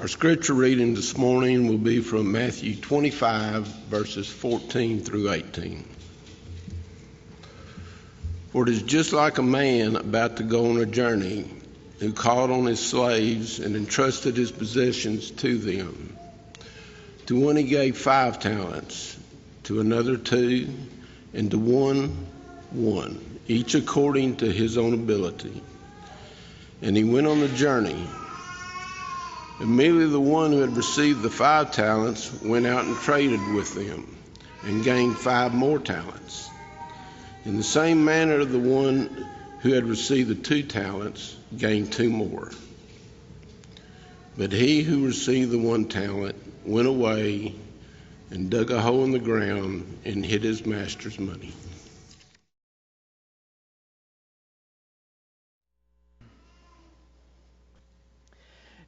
Our scripture reading this morning will be from Matthew 25, verses 14 through 18. For it is just like a man about to go on a journey, who called on his slaves and entrusted his possessions to them. To one he gave 5 talents, to another 2, and to one, each according to his own ability. And he went on the journey. Immediately the one who had received the 5 talents went out and traded with them, and gained 5 more talents. In the same manner the one who had received the 2 talents gained 2 more. But he who received the 1 talent went away and dug a hole in the ground and hid his master's money.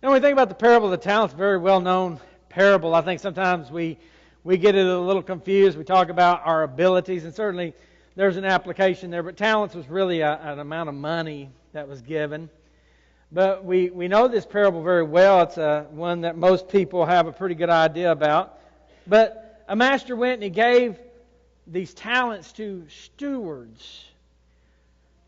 Now, when we think about the parable of the talents, very well-known parable. I think sometimes we get it a little confused. We talk about our abilities, and certainly there's an application there, but talents was really an amount of money that was given. But we know this parable very well. It's one that most people have a pretty good idea about. But a master went and he gave these talents to stewards.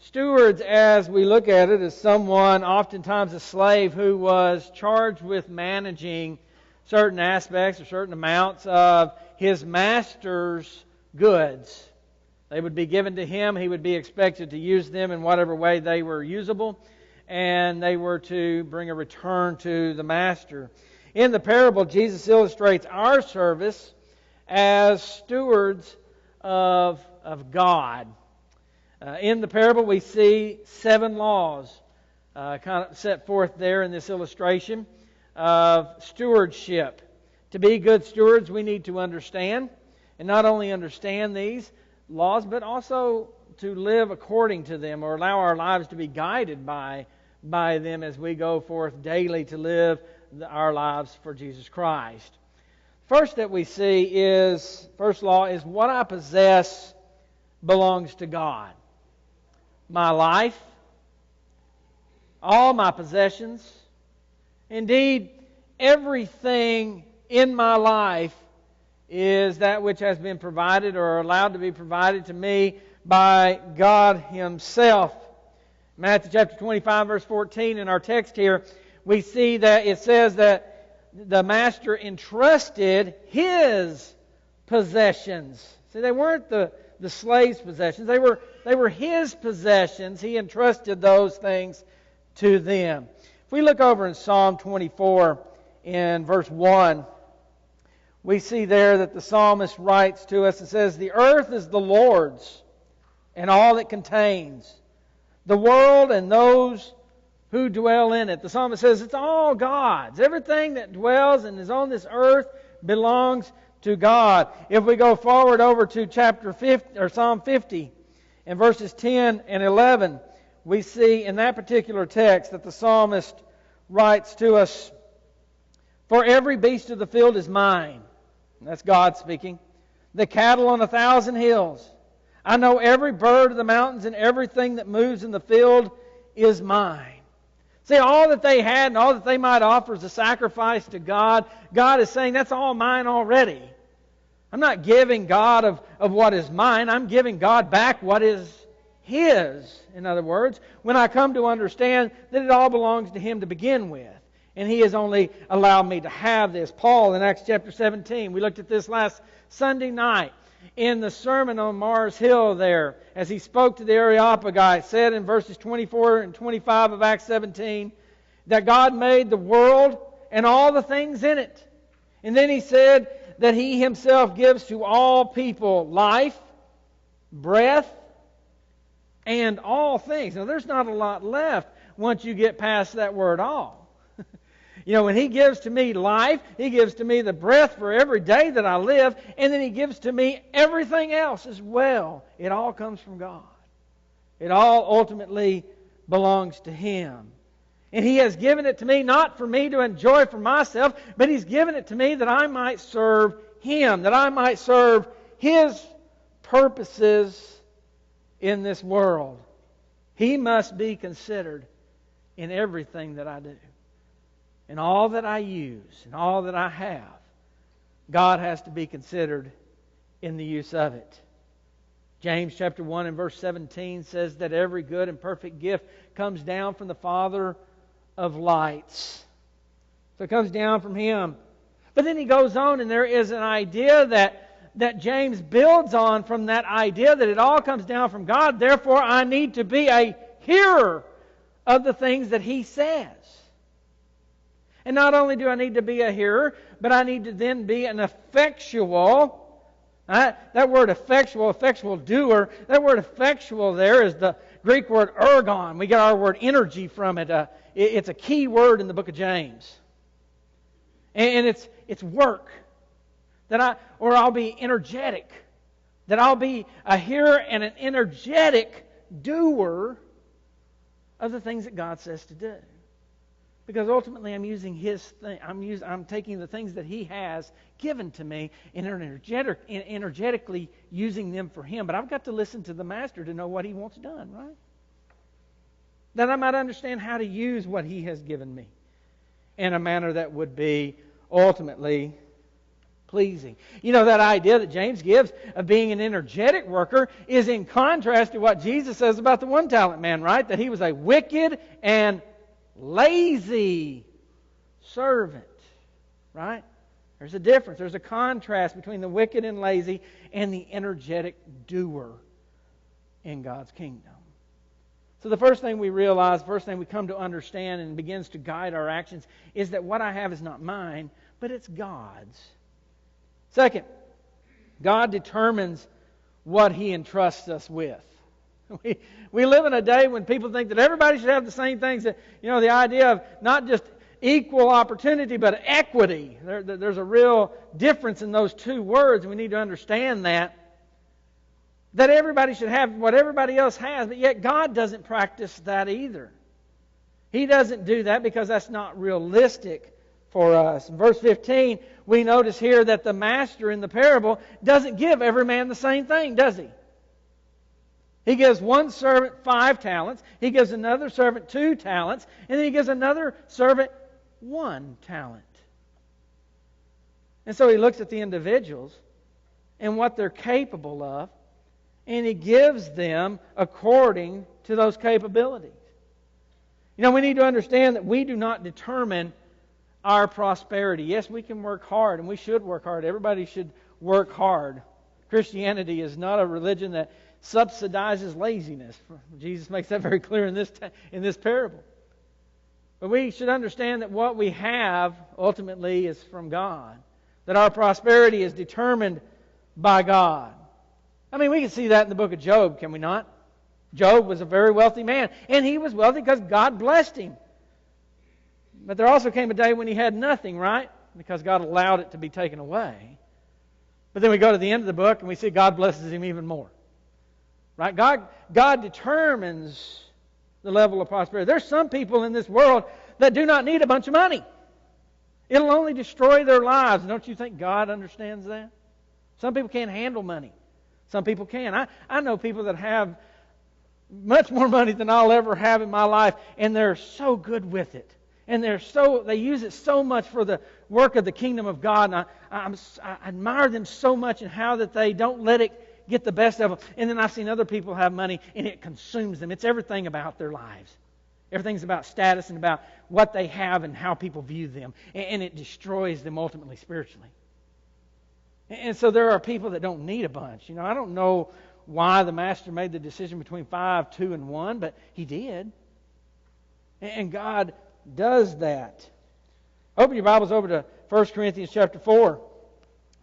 Stewards, as we look at it, is someone, oftentimes a slave, who was charged with managing certain aspects or certain amounts of his master's goods. They would be given to him. He would be expected to use them in whatever way they were usable, and they were to bring a return to the master. In the parable, Jesus illustrates our service as stewards of God. In the parable, we see 7 laws kind of set forth there in this illustration of stewardship. To be good stewards, we need to understand, and not only understand these laws, but also to live according to them, or allow our lives to be guided by them as we go forth daily to live our lives for Jesus Christ. First that we see is, first law is, what I possess belongs to God. My life, all my possessions, indeed everything in my life is that which has been provided or allowed to be provided to me by God Himself. Matthew chapter 25, verse 14, in our text here, we see that it says that the master entrusted his possessions. See, they weren't the slave's possessions. They were his possessions. He entrusted those things to them. If we look over in Psalm 24 in verse 1, we see there that the psalmist writes to us and says, "The earth is the Lord's and all it contains, the world and those who dwell in it." The psalmist says it's all God's. Everything that dwells and is on this earth belongs to God. If we go forward over to chapter 50 or Psalm 50 and verses 10 and 11, we see in that particular text that the psalmist writes to us, "For every beast of the field is mine." That's God speaking. "The cattle on 1,000 hills. I know every bird of the mountains, and everything that moves in the field is mine." See, all that they had and all that they might offer as a sacrifice to God, God is saying, that's all mine already. I'm not giving God of what is mine. I'm giving God back what is His. In other words, when I come to understand that it all belongs to Him to begin with. And He has only allowed me to have this. Paul in Acts chapter 17, we looked at this last Sunday night in the sermon on Mars Hill there, as he spoke to the Areopagites, said in verses 24 and 25 of Acts 17, that God made the world and all the things in it. And then he said that He Himself gives to all people life, breath, and all things. Now there's not a lot left once you get past that word all. You know, when He gives to me life, He gives to me the breath for every day that I live, and then He gives to me everything else as well. It all comes from God. It all ultimately belongs to Him. And He has given it to me not for me to enjoy for myself, but He's given it to me that I might serve Him, that I might serve His purposes in this world. He must be considered in everything that I do. and all that I use and all that I have, God has to be considered in the use of it. James chapter 1 and verse 17 says that every good and perfect gift comes down from the Father of lights. So it comes down from Him. But then he goes on, and there is an idea that James builds on from that idea that it all comes down from God. Therefore, I need to be a hearer of the things that he says. And not only do I need to be a hearer, but I need to then be an effectual. That word effectual doer, that word effectual there is the Greek word ergon. We get our word energy from it. It's a key word in the book of James. And it's work. I'll be energetic. That I'll be a hearer and an energetic doer of the things that God says to do. Because ultimately I'm using His thing. I'm taking the things that He has given to me and energetically using them for Him. But I've got to listen to the Master to know what He wants done, right? That I might understand how to use what He has given me in a manner that would be ultimately pleasing. You know, that idea that James gives of being an energetic worker is in contrast to what Jesus says about the one-talent man, right? That he was a wicked and lazy servant, right? There's a difference. There's a contrast between the wicked and lazy and the energetic doer in God's kingdom. So the first thing we realize, the first thing we come to understand and begins to guide our actions is that what I have is not mine, but it's God's. Second, God determines what He entrusts us with. We live in a day when people think that everybody should have the same things. That, the idea of not just equal opportunity, but equity. There's a real difference in those two words, and we need to understand that. That everybody should have what everybody else has, but yet God doesn't practice that either. He doesn't do that because that's not realistic for us. In verse 15, we notice here that the master in the parable doesn't give every man the same thing, does he? He gives one servant 5 talents, he gives another servant 2 talents, and then he gives another servant 1 talent. And so he looks at the individuals and what they're capable of, and He gives them according to those capabilities. We need to understand that we do not determine our prosperity. Yes, we can work hard, and we should work hard. Everybody should work hard. Christianity is not a religion that subsidizes laziness. Jesus makes that very clear in this parable. But we should understand that what we have ultimately is from God. That our prosperity is determined by God. We can see that in the book of Job, can we not? Job was a very wealthy man, and he was wealthy because God blessed him. But there also came a day when he had nothing, right? Because God allowed it to be taken away. But then we go to the end of the book and we see God blesses him even more. Right? God determines the level of prosperity. There's some people in this world that do not need a bunch of money. It'll only destroy their lives. Don't you think God understands that? Some people can't handle money. Some people can. I know people that have much more money than I'll ever have in my life, and they're so good with it. And they use it so much for the work of the kingdom of God. And I admire them so much in how that they don't let it get the best of them. And then I've seen other people have money, and it consumes them. It's everything about their lives. Everything's about status and about what they have and how people view them. And it destroys them ultimately spiritually. And so there are people that don't need a bunch. I don't know why the master made the decision between 5, 2, and 1, but he did. And God does that. Open your Bibles over to 1 Corinthians chapter 4,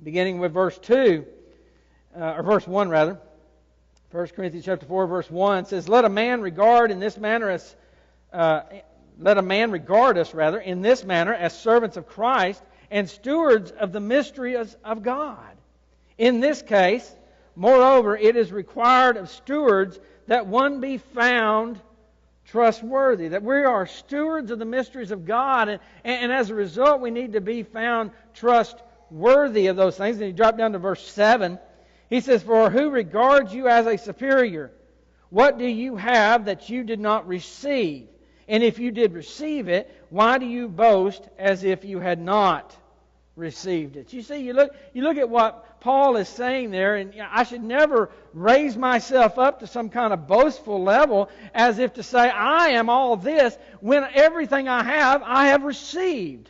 beginning with verse 2, or verse 1 rather. 1 Corinthians chapter 4, verse 1 says, Let a man regard us in this manner as servants of Christ and stewards of the mysteries of God. In this case, moreover, it is required of stewards that one be found trustworthy. That we are stewards of the mysteries of God, and as a result, we need to be found trustworthy of those things. And you drop down to verse 7. He says, For who regards you as a superior? What do you have that you did not receive? And if you did receive it, why do you boast as if you had not received it? You see, you look at what Paul is saying there, and I should never raise myself up to some kind of boastful level as if to say, I am all this, when everything I have received.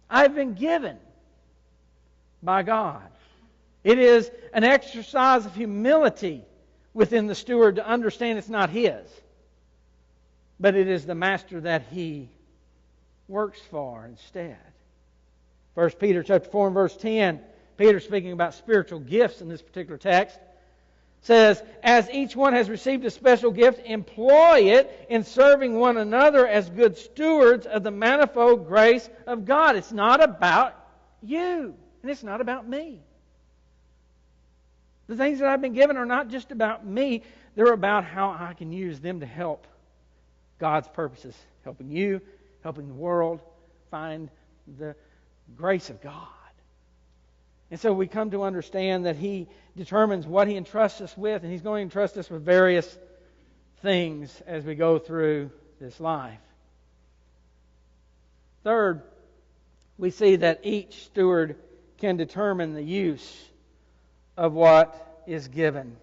I've been given by God. It is an exercise of humility within the steward to understand it's not his, but it is the master that he works for instead. 1 Peter chapter 4 and verse 10, Peter speaking about spiritual gifts in this particular text, says, as each one has received a special gift, employ it in serving one another as good stewards of the manifold grace of God. It's not about you, and it's not about me. The things that I've been given are not just about me. They're about how I can use them to help God's purposes. Helping you, helping the world find the grace of God. And so we come to understand that He determines what He entrusts us with, and He's going to entrust us with various things as we go through this life. Third, we see that each steward can determine the use of what is given.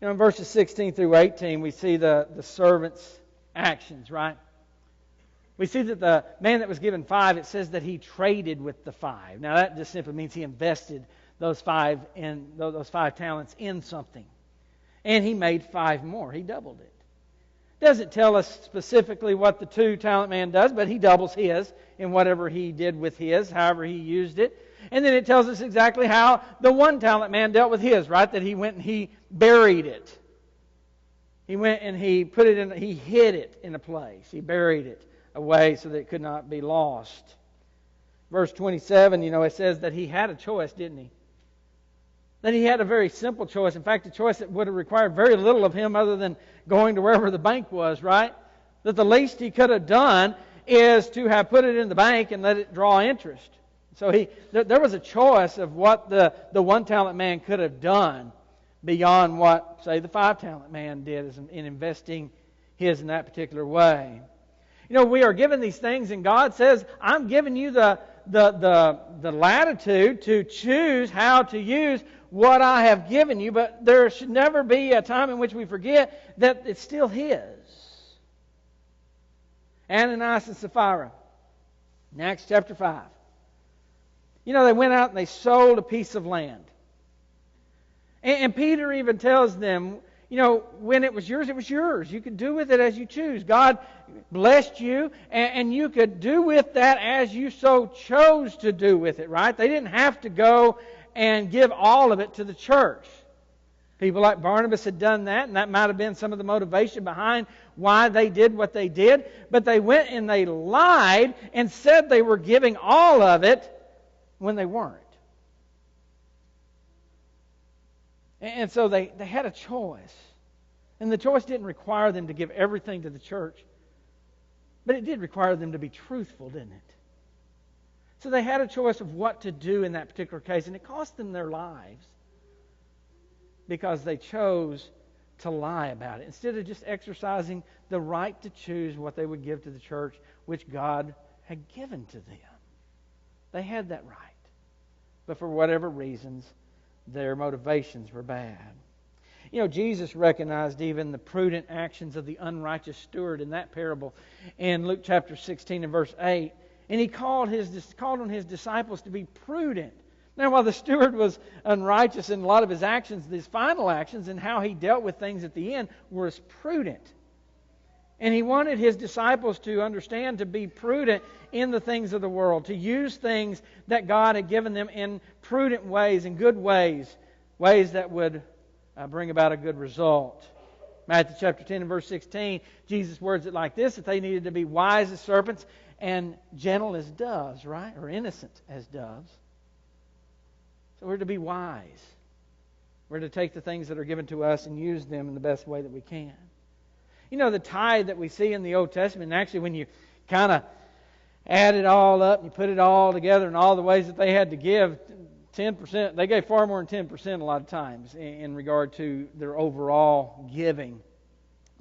In verses 16 through 18, we see the servant's actions, right? We see that the man that was given 5, it says that he traded with the 5. Now that just simply means he invested those 5 talents in something. And he made 5 more. He doubled it. Doesn't tell us specifically what the 2-talent man does, but he doubles his in whatever he did with his, however he used it. And then it tells us exactly how the 1-talent man dealt with his, right? That he went and he buried it. He went and he put it in, he hid it in a place. He buried it away so that it could not be lost. Verse 27, it says that he had a choice, didn't he? That he had a very simple choice. In fact, a choice that would have required very little of him other than going to wherever the bank was, right? That the least he could have done is to have put it in the bank and let it draw interest. So there was a choice of what the 1-talent man could have done beyond what, say, the 5-talent man did in investing his in that particular way. We are given these things, and God says, I'm giving you the latitude to choose how to use what I have given you, but there should never be a time in which we forget that it's still His. Ananias and Sapphira, in Acts chapter 5. They went out and they sold a piece of land. And Peter even tells them, when it was yours, it was yours. You could do with it as you choose. God blessed you, and you could do with that as you so chose to do with it, right? They didn't have to go and give all of it to the church. People like Barnabas had done that, and that might have been some of the motivation behind why they did what they did. But they went and they lied and said they were giving all of it when they weren't. And so they had a choice. And the choice didn't require them to give everything to the church. But it did require them to be truthful, didn't it? So they had a choice of what to do in that particular case. And it cost them their lives because they chose to lie about it. Instead of just exercising the right to choose what they would give to the church, which God had given to them. They had that right. But for whatever reasons, their motivations were bad. Jesus recognized even the prudent actions of the unrighteous steward in that parable in Luke chapter 16 and verse 8. And He called on His disciples to be prudent. Now, while the steward was unrighteous in a lot of his actions, his final actions and how he dealt with things at the end was prudent. And He wanted His disciples to understand to be prudent in the things of the world, to use things that God had given them in prudent ways, in good ways, ways that would bring about a good result. Matthew chapter 10 and verse 16, Jesus words it like this, that they needed to be wise as serpents and gentle as doves, right? Or innocent as doves. So we're to be wise. We're to take the things that are given to us and use them in the best way that we can. The tithe that we see in the Old Testament, and actually when you kind of add it all up and you put it all together and all the ways that they had to give, 10%, they gave far more than 10% a lot of times in regard to their overall giving.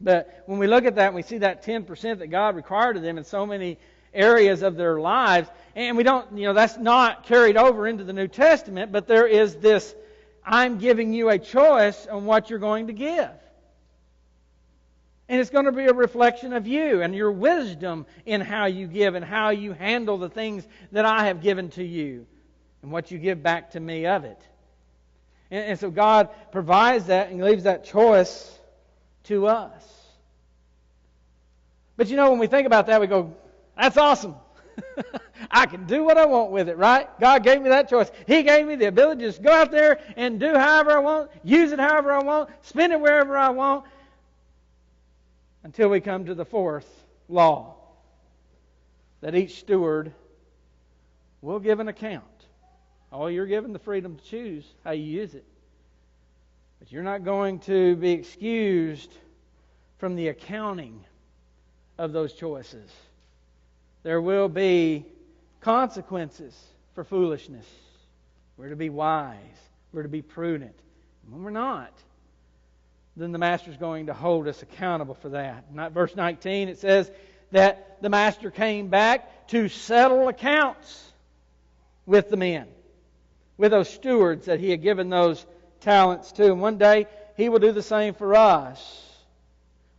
But when we look at that, we see that 10% that God required of them in so many areas of their lives, and we don't, that's not carried over into the New Testament, but there is this, I'm giving you a choice on what you're going to give. And it's going to be a reflection of you and your wisdom in how you give and how you handle the things that I have given to you and what you give back to me of it. And so God provides that and leaves that choice to us. But when we think about that, we go, that's awesome. I can do what I want with it, right? God gave me that choice. He gave me the ability to just go out there and do however I want, use it however I want, spend it wherever I want, until we come to the fourth law, that each steward will give an account. Oh, you're given the freedom to choose how you use it. But you're not going to be excused from the accounting of those choices. There will be consequences for foolishness. We're to be wise. We're to be prudent. And when we're not, then the Master's going to hold us accountable for that. In verse 19, it says that the Master came back to settle accounts with the men, with those stewards that He had given those talents to. And one day, He will do the same for us.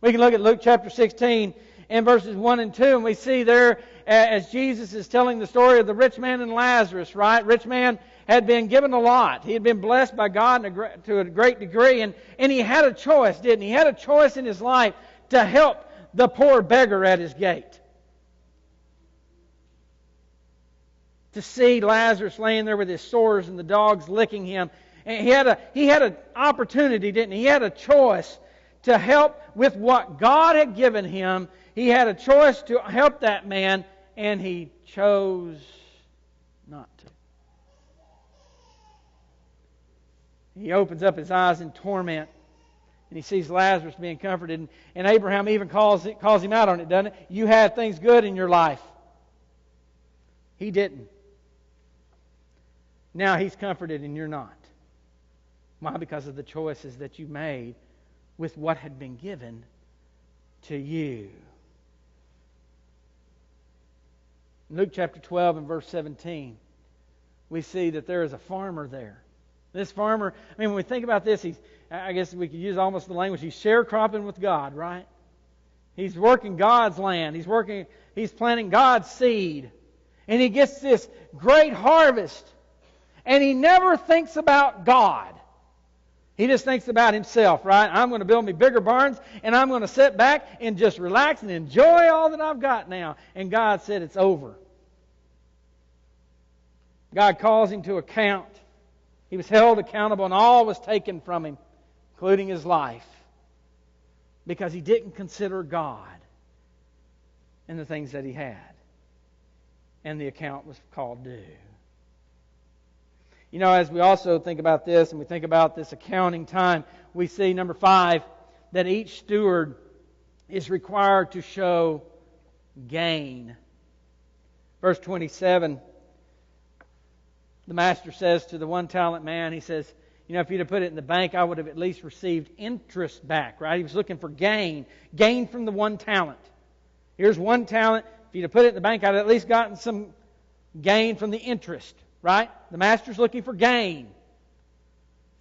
We can look at Luke chapter 16 and verses 1 and 2, and we see there, as Jesus is telling the story of the rich man and Lazarus, right? Rich man had been given a lot. He had been blessed by God to a great degree, and he had a choice, didn't he? He had a choice in his life to help the poor beggar at his gate. To see Lazarus laying there with his sores and the dogs licking him. And he had an opportunity, didn't he? He had a choice to help with what God had given him. He had a choice to help that man, and he chose not to. He opens up his eyes in torment, and he sees Lazarus being comforted. And Abraham even calls him out on it, doesn't it? You had things good in your life. He didn't. Now he's comforted and you're not. Why? Because of the choices that you made with what had been given to you. In Luke chapter 12 and verse 17, we see that there is a farmer there. This farmer, when we think about this, I guess we could use almost the language, he's sharecropping with God, right? He's working God's land. He's planting God's seed. And he gets this great harvest. And he never thinks about God. He just thinks about himself, right? I'm going to build me bigger barns, and I'm going to sit back and just relax and enjoy all that I've got now. And God said it's over. God calls him to account. He was held accountable, and all was taken from him, including his life, because he didn't consider God and the things that he had. And the account was called due. As we also think about this, and we think about this accounting time, we see, number 5, that each steward is required to show gain. Verse 27, the master says to the 1 talent man, he says, if you'd have put it in the bank, I would have at least received interest back, right? He was looking for gain from the 1 talent. Here's 1 talent. If you'd have put it in the bank, I'd have at least gotten some gain from the interest. Right? The master's looking for gain.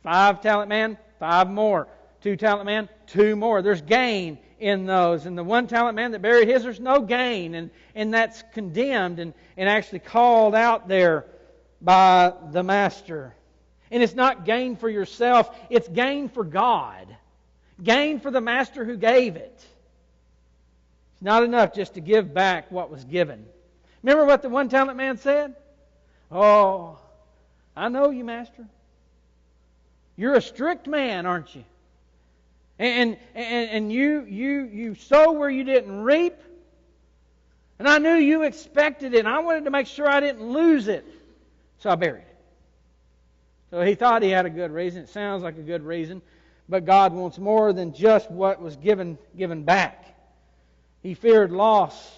5 talent man, 5 more. 2 talent man, 2 more. There's gain in those. And the 1 talent man that buried his, there's no gain. And that's condemned and actually called out there by the master. And it's not gain for yourself. It's gain for God. Gain for the master who gave it. It's not enough just to give back what was given. Remember what the 1 talent man said? Oh, I know you, Master. You're a strict man, aren't you? And you sow where you didn't reap. And I knew you expected it, and I wanted to make sure I didn't lose it. So I buried it. So he thought he had a good reason. It sounds like a good reason. But God wants more than just what was given back. He feared loss.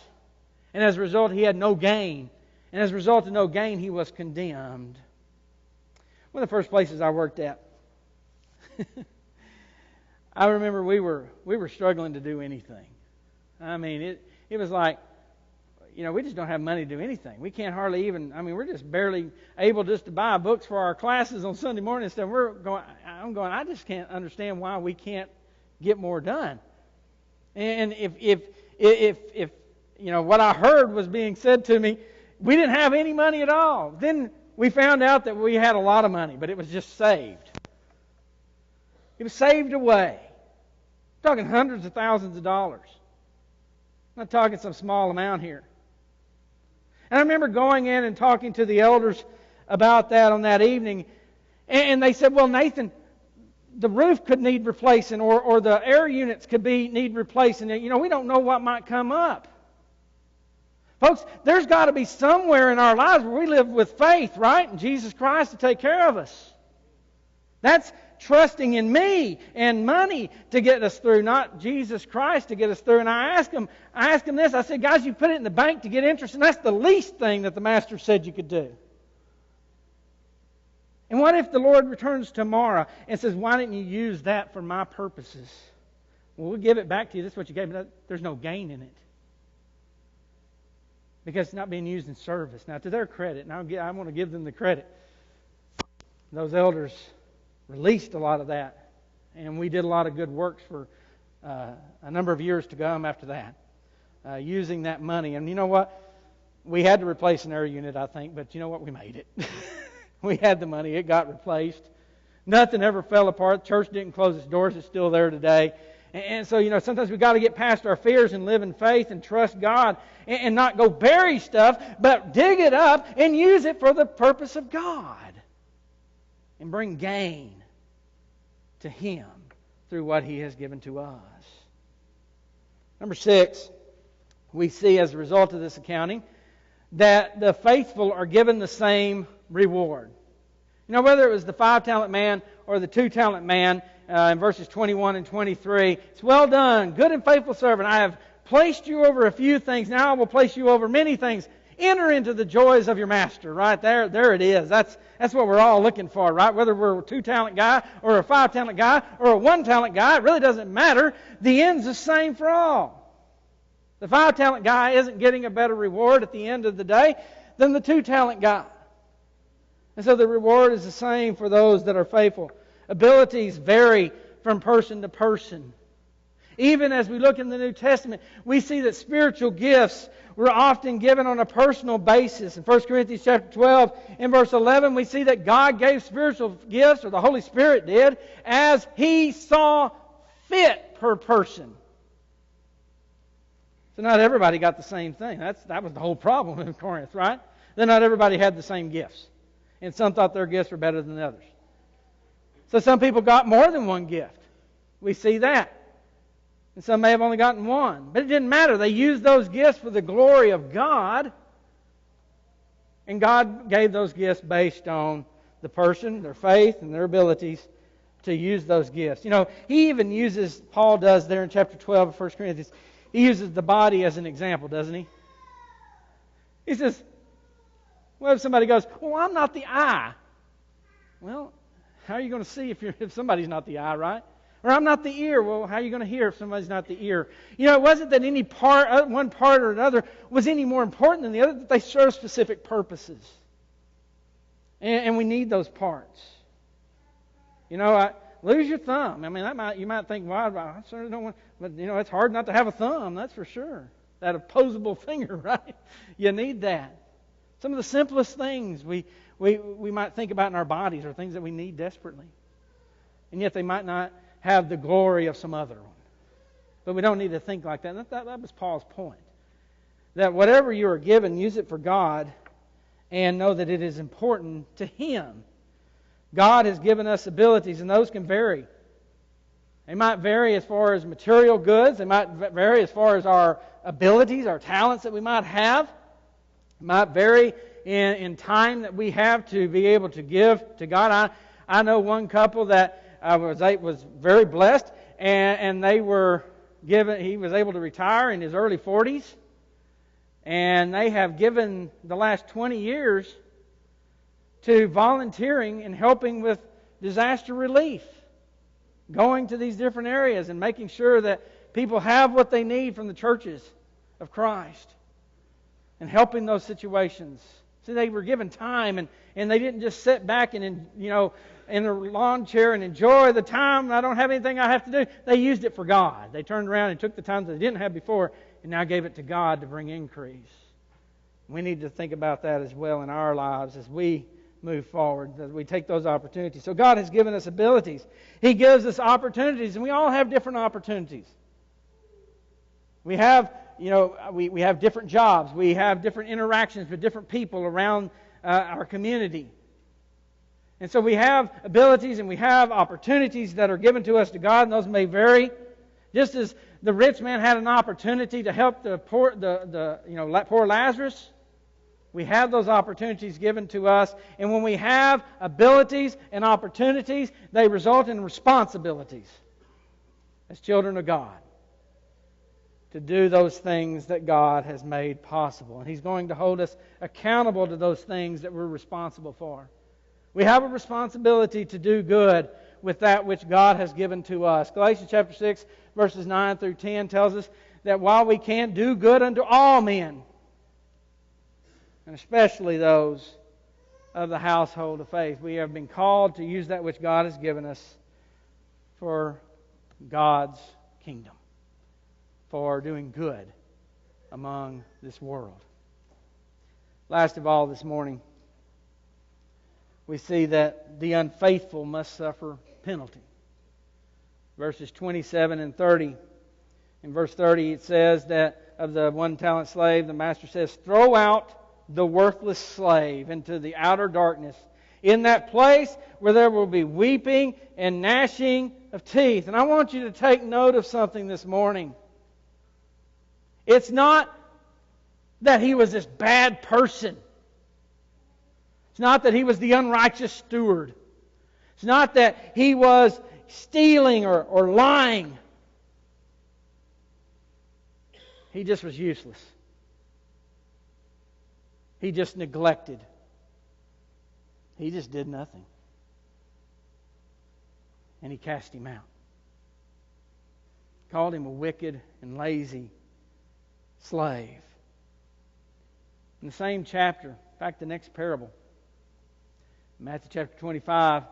And as a result, he had no gain. And as a result of no gain, he was condemned. One of the first places I worked at, I remember we were struggling to do anything. I mean, it was like, we just don't have money to do anything. We can't hardly even, we're just barely able just to buy books for our classes on Sunday morning and stuff. I just can't understand why we can't get more done. And if what I heard was being said to me, we didn't have any money at all. Then we found out that we had a lot of money, but it was just saved. It was saved away. I'm talking hundreds of thousands of dollars. I'm not talking some small amount here. And I remember going in and talking to the elders about that on that evening, and they said, well, Nathan, the roof could need replacing, or the air units could need replacing. We don't know what might come up. Folks, there's got to be somewhere in our lives where we live with faith, right? In Jesus Christ to take care of us. That's trusting in me and money to get us through, not Jesus Christ to get us through. And I asked him this. I said, guys, you put it in the bank to get interest, and that's the least thing that the Master said you could do. And what if the Lord returns tomorrow and says, why didn't you use that for my purposes? Well, we'll give it back to you. This is what you gave me. There's no gain in it. Because it's not being used in service. Now, to their credit, and I want to give them the credit, those elders released a lot of that. And we did a lot of good works for a number of years to come after that, using that money. And you know what? We had to replace an air unit, I think, but you know what? We made it. We had the money. It got replaced. Nothing ever fell apart. The church didn't close its doors. It's still there today. And so, sometimes we've got to get past our fears and live in faith and trust God and not go bury stuff, but dig it up and use it for the purpose of God and bring gain to Him through what He has given to us. Number 6, we see as a result of this accounting that the faithful are given the same reward. Whether it was the 5-talent man or the 2-talent man, in verses 21 and 23, it's well done, good and faithful servant. I have placed you over a few things. Now I will place you over many things. Enter into the joys of your master. Right there, there it is. That's what we're all looking for, right? Whether we're a 2-talent guy or a 5-talent guy or a 1-talent guy, it really doesn't matter. The end's the same for all. The 5-talent guy isn't getting a better reward at the end of the day than the 2-talent guy. And so the reward is the same for those that are faithful. Abilities vary from person to person. Even as we look in the New Testament, we see that spiritual gifts were often given on a personal basis. In 1 Corinthians chapter 12, in verse 11, we see that God gave spiritual gifts, or the Holy Spirit did, as He saw fit per person. So not everybody got the same thing. That was the whole problem in Corinth, right? Then not everybody had the same gifts. And some thought their gifts were better than others. So some people got more than one gift. We see that. And some may have only gotten one. But it didn't matter. They used those gifts for the glory of God. And God gave those gifts based on the person, their faith, and their abilities to use those gifts. He even uses, Paul does there in chapter 12 of 1 Corinthians, he uses the body as an example, doesn't he? He says, well, if somebody goes, well, I'm not the eye. Well, how are you going to see if somebody's not the eye, right? Or I'm not the ear. Well, how are you going to hear if somebody's not the ear? It wasn't that any part, one part or another, was any more important than the other, that they serve specific purposes. And we need those parts. Lose your thumb. You might think, well, I certainly don't want, but it's hard not to have a thumb, that's for sure. That opposable finger, right? You need that. Some of the simplest things we might think about in our bodies are things that we need desperately. And yet they might not have the glory of some other one. But we don't need to think like that. That was Paul's point. That whatever you are given, use it for God and know that it is important to Him. God has given us abilities, and those can vary. They might vary as far as material goods. They might vary as far as our abilities, our talents that we might have. It might vary in time that we have to be able to give to God. I know one couple that was very blessed, and they were given. He was able to retire in his early 40s, and they have given the last 20 years to volunteering and helping with disaster relief. going to these different areas and making sure that people have what they need from the churches of Christ and helping those situations. See, they were given time and they didn't just sit back and, in a lawn chair and enjoy the time. I don't have anything I have to do. They used it for God. They turned around and took the time that they didn't have before and now gave it to God to bring increase. We need to think about that as well in our lives as we move forward, as we take those opportunities. So God has given us abilities. He gives us opportunities, and we all have different opportunities. We have, we have different jobs. We have different interactions with different people around our community. And so we have abilities and we have opportunities that are given to us to God, and those may vary. Just as the rich man had an opportunity to help the poor Lazarus, we have those opportunities given to us. And when we have abilities and opportunities, they result in responsibilities as children of God to do those things that God has made possible. And He's going to hold us accountable to those things that we're responsible for. We have a responsibility to do good with that which God has given to us. Galatians chapter 6, verses 9 through 10 tells us that while we can do good unto all men, and especially those of the household of faith, we have been called to use that which God has given us for God's kingdom, for doing good among this world. Last of all this morning, we see that the unfaithful must suffer penalty. Verses 27 and 30. In verse 30 it says that of the 1 talent slave, the master says, "Throw out the worthless slave into the outer darkness, in that place where there will be weeping and gnashing of teeth." And I want you to take note of something this morning. It's not that he was this bad person. It's not that he was the unrighteous steward. It's not that he was stealing or lying. He just was useless. He just neglected. He just did nothing. And He cast him out. Called him a wicked and lazy slave. In the same chapter, in fact, the next parable, Matthew chapter 25,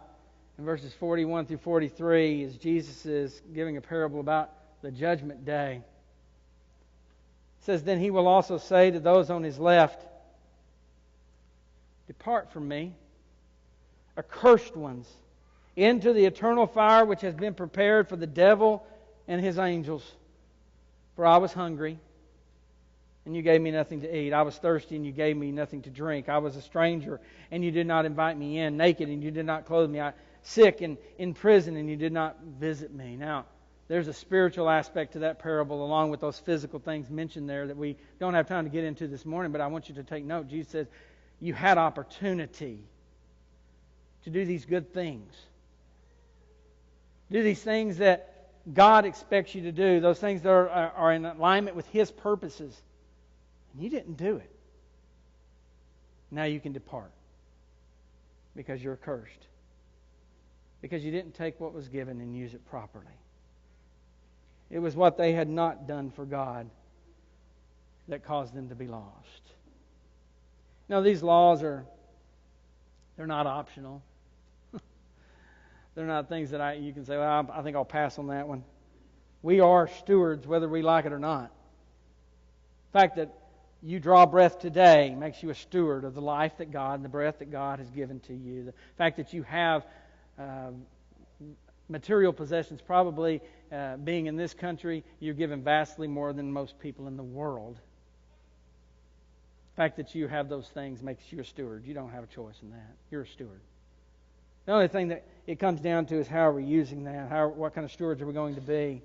and verses 41 through 43, as Jesus is giving a parable about the judgment day. It says, "Then He will also say to those on His left, 'Depart from me, accursed ones, into the eternal fire which has been prepared for the devil and his angels. For I was hungry, and you gave me nothing to eat. I was thirsty, and you gave me nothing to drink. I was a stranger, and you did not invite me in. Naked, and you did not clothe me. Sick and in prison, and you did not visit me.'" Now, there's a spiritual aspect to that parable along with those physical things mentioned there that we don't have time to get into this morning, but I want you to take note. Jesus says, you had opportunity to do these good things. Do these things that God expects you to do. Those things that are in alignment with His purposes. And you didn't do it. Now you can depart. Because you're accursed. Because you didn't take what was given and use it properly. It was what they had not done for God that caused them to be lost. Now these laws they're not optional. They're not things that you can say, well, I think I'll pass on that one. We are stewards whether we like it or not. The fact that you draw breath today makes you a steward of the life that God and the breath that God has given to you. The fact that you have material possessions, probably being in this country, you're given vastly more than most people in the world. The fact that you have those things makes you a steward. You don't have a choice in that. You're a steward. The only thing that it comes down to is how are we using that? What kind of stewards are we going to be?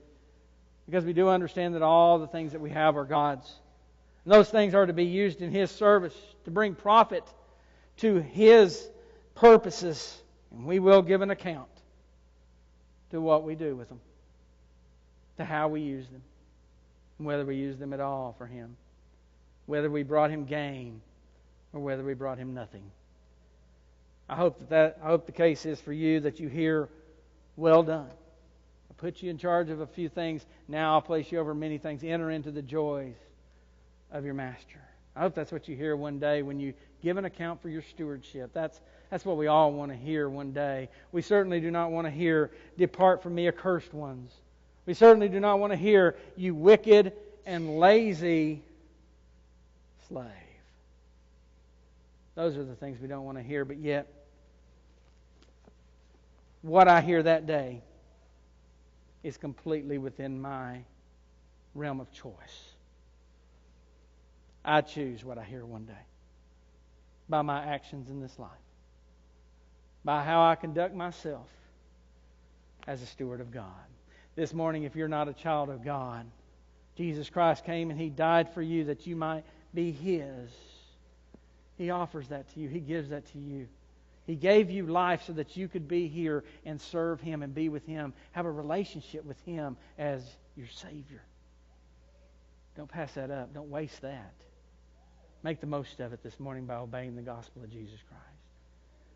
Because we do understand that all the things that we have are God's. And those things are to be used in His service to bring profit to His purposes. And we will give an account to what we do with them, to how we use them, and whether we use them at all for Him, whether we brought Him gain or whether we brought Him nothing. I hope the case is for you that you hear, "Well done, put you in charge of a few things. Now I'll place you over many things. Enter into the joys of your master. I hope that's what you hear one day when you give an account for your stewardship. That's what we all want to hear one day. We certainly do not want to hear, "Depart from me, accursed ones." We certainly do not want to hear, "You wicked and lazy slave." Those are the things we don't want to hear, but yet, what I hear that day is completely within my realm of choice. I choose what I hear one day by my actions in this life, by how I conduct myself as a steward of God. This morning, if you're not a child of God, Jesus Christ came and He died for you that you might be His. He offers that to you. He gives that to you. He gave you life so that you could be here and serve Him and be with Him, have a relationship with Him as your Savior. Don't pass that up. Don't waste that. Make the most of it this morning by obeying the gospel of Jesus Christ.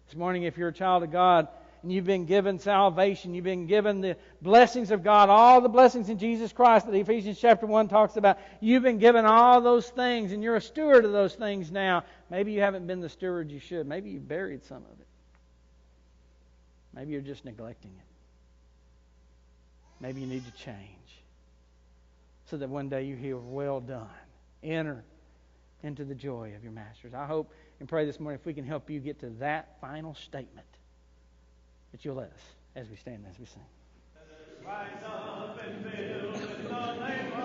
This morning, if you're a child of God and you've been given salvation, you've been given the blessings of God, all the blessings in Jesus Christ that Ephesians chapter 1 talks about, you've been given all those things and you're a steward of those things now. Maybe you haven't been the steward you should. Maybe you've buried some of it. Maybe you're just neglecting it. Maybe you need to change so that one day you hear, "Well done. Enter into the joy of your masters." I hope and pray this morning if we can help you get to that final statement, that you'll let us as we stand and as we sing. Rise up and build in the name of